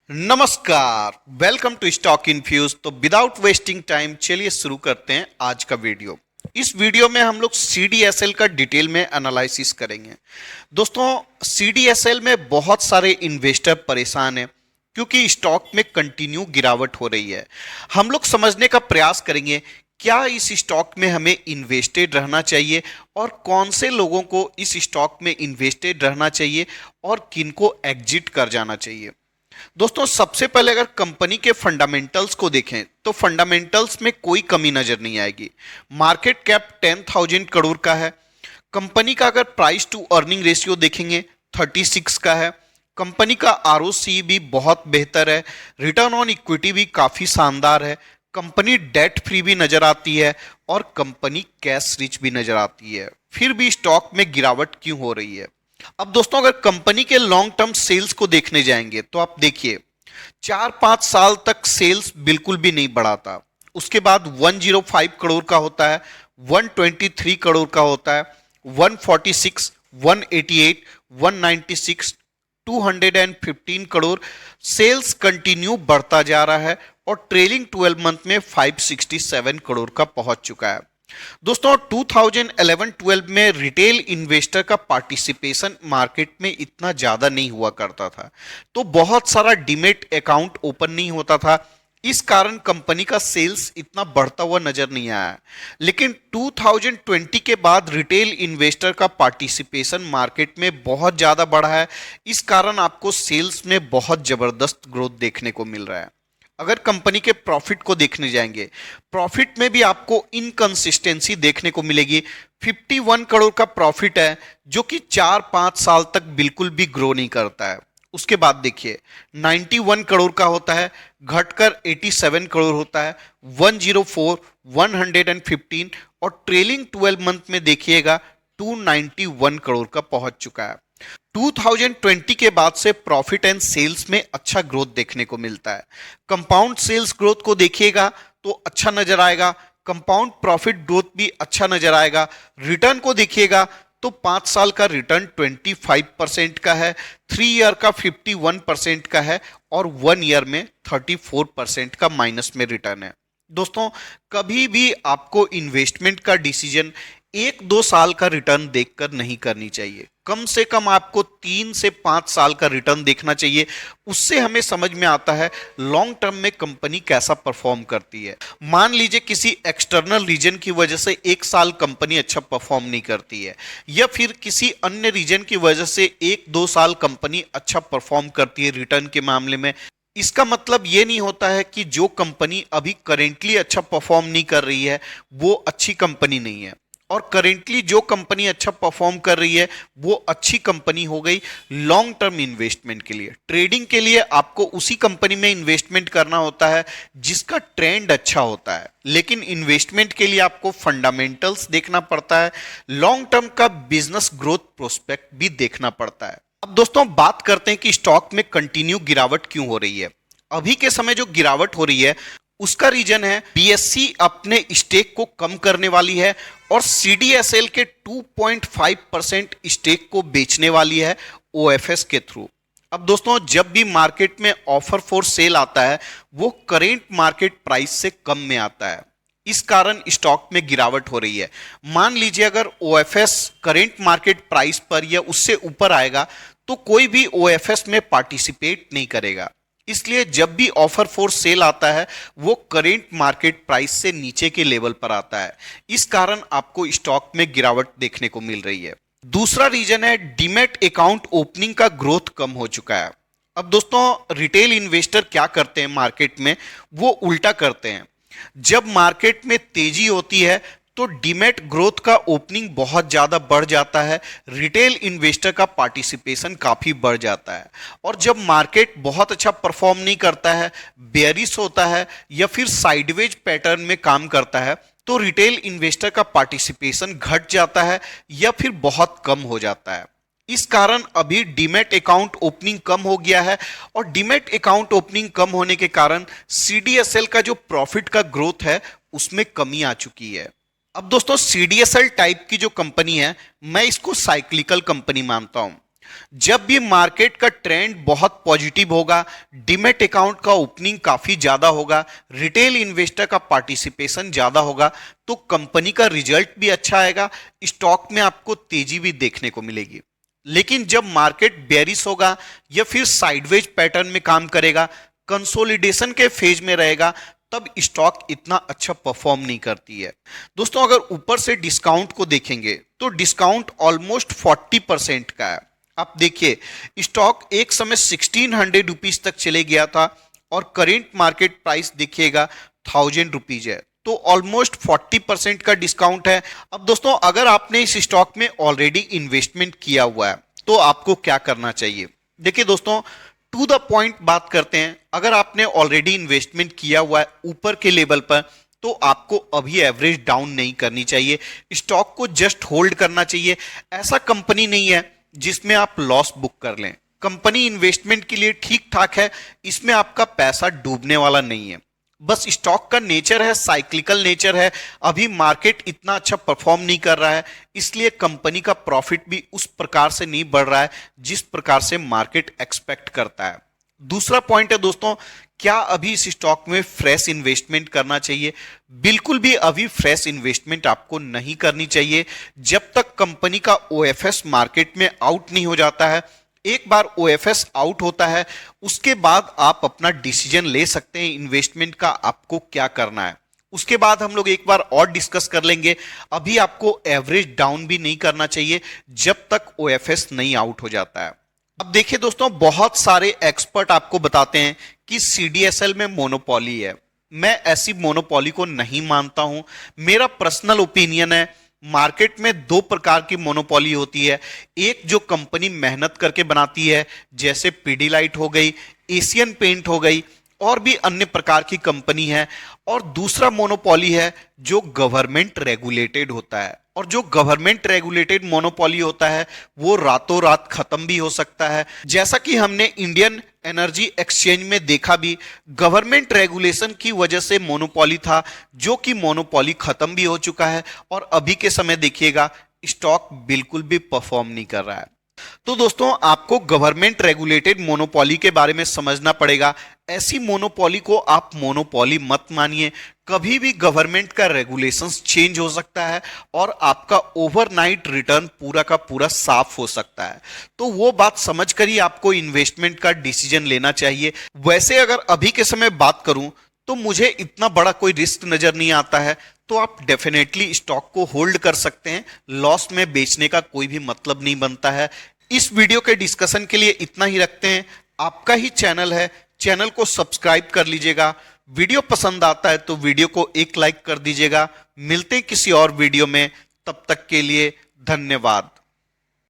नमस्कार, welcome to stock infuse. तो without wasting time चलिए शुरू करते हैं आज का वीडियो। इस वीडियो में हम लोग CDSL का डिटेल में एनालिसिस करेंगे। दोस्तों, CDSL में बहुत सारे इन्वेस्टर परेशान हैं क्योंकि स्टॉक में कंटिन्यू गिरावट हो रही है। हम लोग समझने का प्रयास करेंगे क्या इस स्टॉक में हमें इन्वेस्टेड रहना चाहिए और कौन से लोगों को इस स्टॉक में इन्वेस्टेड रहना चाहिए और किनको एग्जिट कर जाना चाहिए। दोस्तों, सबसे पहले अगर कंपनी के फंडामेंटल्स को देखें तो फंडामेंटल्स में कोई कमी नजर नहीं आएगी। मार्केट कैप 10,000 करोड़ का है। कंपनी का अगर प्राइस टू अर्निंग रेशियो देखेंगे 36 का है। कंपनी का ROC भी बहुत बेहतर है। रिटर्न ऑन इक्विटी भी काफी शानदार है। कंपनी डेट फ्री भी नजर आती है और कंपनी कैश रिच भी नजर आती है। फिर भी स्टॉक में गिरावट क्यों हो रही है? अब दोस्तों, अगर कंपनी के लॉन्ग टर्म सेल्स को देखने जाएंगे तो आप देखिए 4-5 साल तक सेल्स बिल्कुल भी नहीं बढ़ा था। उसके बाद 105 करोड़ का होता है, 123 करोड़ का होता है, 146, 188, 196, 215 करोड़। सेल्स कंटिन्यू बढ़ता जा रहा है और ट्रेलिंग 12 मंथ में 567 करोड़ का पहुंच चुका है। दोस्तों, 2011-12 में रिटेल इन्वेस्टर का पार्टिसिपेशन मार्केट में इतना ज्यादा नहीं हुआ करता था, तो बहुत सारा डीमेट अकाउंट ओपन नहीं होता था। इस कारण कंपनी का सेल्स इतना बढ़ता हुआ नजर नहीं आया। लेकिन 2020 के बाद रिटेल इन्वेस्टर का पार्टिसिपेशन मार्केट में बहुत ज्यादा बढ़ा है। इस कारण आपको सेल्स में बहुत जबरदस्त ग्रोथ देखने को मिल रहा है। अगर कंपनी के प्रॉफिट को देखने जाएंगे, प्रॉफिट में भी आपको इनकंसिस्टेंसी देखने को मिलेगी। 51 करोड़ का प्रॉफिट है जो कि 4-5 साल तक बिल्कुल भी ग्रो नहीं करता है। उसके बाद देखिए 91 करोड़ का होता है, घटकर 87 करोड़ होता है, 104, 115 और ट्रेलिंग 12 मंथ में देखिएगा 291 करोड़ का पहुंच चुका है। 2020 के बाद से प्रॉफिट एंड सेल्स में अच्छा ग्रोथ देखने को मिलता है। कंपाउंड सेल्स ग्रोथ को देखिएगा तो अच्छा नजर आएगा, कंपाउंड प्रॉफिट ग्रोथ भी अच्छा नजर आएगा। रिटर्न को देखिएगा तो 5 साल का रिटर्न 25% का है, 3 ईयर का 51% का है और 1 ईयर में 34% का माइनस में रिटर्न है। दोस्तों, कभी भी आपको इन्वेस्टमेंट का डिसीजन 1-2 साल का रिटर्न देखकर नहीं करनी चाहिए। कम से कम आपको 3 से 5 साल का रिटर्न देखना चाहिए। उससे हमें समझ में आता है लॉन्ग टर्म में कंपनी कैसा परफॉर्म करती है। मान लीजिए किसी एक्सटर्नल रीजन की वजह से 1 साल कंपनी अच्छा परफॉर्म नहीं करती है, या फिर किसी अन्य रीजन की वजह से 1-2 साल कंपनी अच्छा परफॉर्म करती है रिटर्न के मामले में। इसका मतलब ये नहीं होता है कि जो कंपनी अभी करेंटली अच्छा परफॉर्म नहीं कर रही है वो अच्छी कंपनी नहीं है, और करेंटली जो कंपनी अच्छा परफॉर्म कर रही है वो अच्छी कंपनी हो गई। लॉन्ग टर्म इन्वेस्टमेंट के लिए, ट्रेडिंग के लिए आपको उसी कंपनी में इन्वेस्टमेंट करना होता है जिसका ट्रेंड अच्छा होता है। लेकिन इन्वेस्टमेंट के लिए आपको फंडामेंटल्स देखना पड़ता है, लॉन्ग टर्म का बिजनेस ग्रोथ प्रोस्पेक्ट भी देखना पड़ता है। अब दोस्तों, बात करते हैं कि स्टॉक में कंटिन्यू गिरावट क्यों हो रही है। अभी के समय जो गिरावट हो रही है उसका रीजन है BSE अपने स्टेक को कम करने वाली है और CDSL के 2.5% स्टेक को बेचने वाली है OFS के थ्रू। अब दोस्तों, जब भी मार्केट में ऑफर फॉर सेल आता है वो करेंट मार्केट प्राइस से कम में आता है। इस कारण स्टॉक में गिरावट हो रही है। मान लीजिए अगर OFS करेंट मार्केट प्राइस पर या उससे ऊपर आएगा तो कोई भी OFS में पार्टिसिपेट नहीं करेगा। इसलिए जब भी ऑफर फॉर सेल आता है वो करेंट मार्केट प्राइस से नीचे के लेवल पर आता है। इस कारण आपको स्टॉक में गिरावट देखने को मिल रही है। दूसरा रीजन है डीमैट अकाउंट ओपनिंग का ग्रोथ कम हो चुका है। अब दोस्तों, रिटेल इन्वेस्टर क्या करते हैं मार्केट में, वो उल्टा करते हैं। जब मार्केट में तेजी होती है तो डीमैट ग्रोथ का ओपनिंग बहुत ज्यादा बढ़ जाता है, रिटेल इन्वेस्टर का पार्टिसिपेशन काफी बढ़ जाता है। और जब मार्केट बहुत अच्छा परफॉर्म नहीं करता है, बेयरिश होता है या फिर साइडवेज पैटर्न में काम करता है, तो रिटेल इन्वेस्टर का पार्टिसिपेशन घट जाता है या फिर बहुत कम हो जाता है। इस कारण अभी डीमैट अकाउंट ओपनिंग कम हो गया है और डीमैट अकाउंट ओपनिंग कम होने के कारण CDSL का जो प्रॉफिट का ग्रोथ है उसमें कमी आ चुकी है। अब दोस्तों, CDSL टाइप की जो कंपनी है मैं इसको साइक्लिकल कंपनी मानता हूं। जब भी मार्केट का ट्रेंड बहुत पॉजिटिव होगा, डीमैट अकाउंट का ओपनिंग काफी ज्यादा होगा, रिटेल इन्वेस्टर का पार्टिसिपेशन ज्यादा होगा, तो कंपनी का रिजल्ट भी अच्छा आएगा, स्टॉक में आपको तेजी भी देखने को मिलेगी। लेकिन जब मार्केट बेयरिश होगा या फिर साइडवेज पैटर्न में काम करेगा, कंसोलिडेशन के फेज में रहेगा, तब स्टॉक इतना अच्छा परफॉर्म नहीं करती है। दोस्तों, अगर ऊपर से डिस्काउंट को देखेंगे तो डिस्काउंट ऑलमोस्ट 40% का है। आप देखिए, स्टॉक एक समय 1600 रुपीज तक चले गया था और करेंट मार्केट प्राइस देखिएगा 1000 रुपीज है, तो ऑलमोस्ट 40% का डिस्काउंट है। अब दोस्तों, अगर आपने इस स्टॉक में ऑलरेडी इन्वेस्टमेंट किया हुआ है तो आपको क्या करना चाहिए? देखिए दोस्तों, टू द पॉइंट बात करते हैं। अगर आपने ऑलरेडी इन्वेस्टमेंट किया हुआ है ऊपर के लेवल पर, तो आपको अभी एवरेज डाउन नहीं करनी चाहिए, स्टॉक को जस्ट होल्ड करना चाहिए। ऐसा कंपनी नहीं है जिसमें आप लॉस बुक कर लें। कंपनी इन्वेस्टमेंट के लिए ठीक ठाक है, इसमें आपका पैसा डूबने वाला नहीं है। बस स्टॉक का नेचर है, साइक्लिकल नेचर है, अभी मार्केट इतना अच्छा परफॉर्म नहीं कर रहा है, इसलिए कंपनी का प्रॉफिट भी उस प्रकार से नहीं बढ़ रहा है जिस प्रकार से मार्केट एक्सपेक्ट करता है। दूसरा पॉइंट है दोस्तों, क्या अभी इस स्टॉक में फ्रेश इन्वेस्टमेंट करना चाहिए? बिल्कुल भी अभी फ्रेश इन्वेस्टमेंट आपको नहीं करनी चाहिए। जब तक कंपनी का ओएफएस मार्केट में आउट नहीं हो जाता है, एक बार ओएफएस आउट होता है, उसके बाद आप अपना डिसीजन ले सकते हैं इन्वेस्टमेंट का आपको क्या करना है। उसके बाद हम लोग एक बार और डिस्कस कर लेंगे। अभी आपको एवरेज डाउन भी नहीं करना चाहिए जब तक ओएफएस नहीं आउट हो जाता है। अब देखिए दोस्तों, बहुत सारे एक्सपर्ट आपको बताते हैं कि सीडीएसएल में मोनोपोली है। मैं ऐसी मोनोपोली को नहीं मानता हूं। मेरा पर्सनल ओपिनियन है, मार्केट में दो प्रकार की मोनोपोली होती है। एक जो कंपनी मेहनत करके बनाती है, जैसे पीडीलाइट हो गई, एशियन पेंट हो गई, और भी अन्य प्रकार की कंपनी है। और दूसरा मोनोपोली है जो गवर्नमेंट रेगुलेटेड होता है। और जो गवर्नमेंट रेगुलेटेड मोनोपोली होता है वो रातों रात खत्म भी हो सकता है। जैसा कि हमने इंडियन एनर्जी एक्सचेंज में देखा भी, गवर्नमेंट रेगुलेशन की वजह से मोनोपोली था, जो कि मोनोपोली खत्म भी हो चुका है और अभी के समय देखिएगा स्टॉक बिल्कुल भी परफॉर्म नहीं कर रहा है। तो दोस्तों, आपको गवर्नमेंट रेगुलेटेड मोनोपोली के बारे में समझना पड़ेगा। ऐसी मोनोपोली को आप मोनोपोली मत मानिए। कभी भी गवर्नमेंट का रेगुलेशंस चेंज हो सकता है और आपका ओवरनाइट रिटर्न पूरा का पूरा साफ हो सकता है। तो वो बात समझकर ही आपको इन्वेस्टमेंट का डिसीजन लेना चाहिए। वैसे अगर अभी के समय बात करूं तो मुझे इतना बड़ा कोई रिस्क नजर नहीं आता है, तो आप डेफिनेटली स्टॉक को होल्ड कर सकते हैं। लॉस में बेचने का कोई भी मतलब नहीं बनता है। इस वीडियो के डिस्कशन के लिए इतना ही रखते हैं। आपका ही चैनल है, चैनल को सब्सक्राइब कर लीजिएगा। वीडियो पसंद आता है तो वीडियो को एक लाइक कर दीजिएगा। मिलते हैं किसी और वीडियो में, तब तक के लिए धन्यवाद।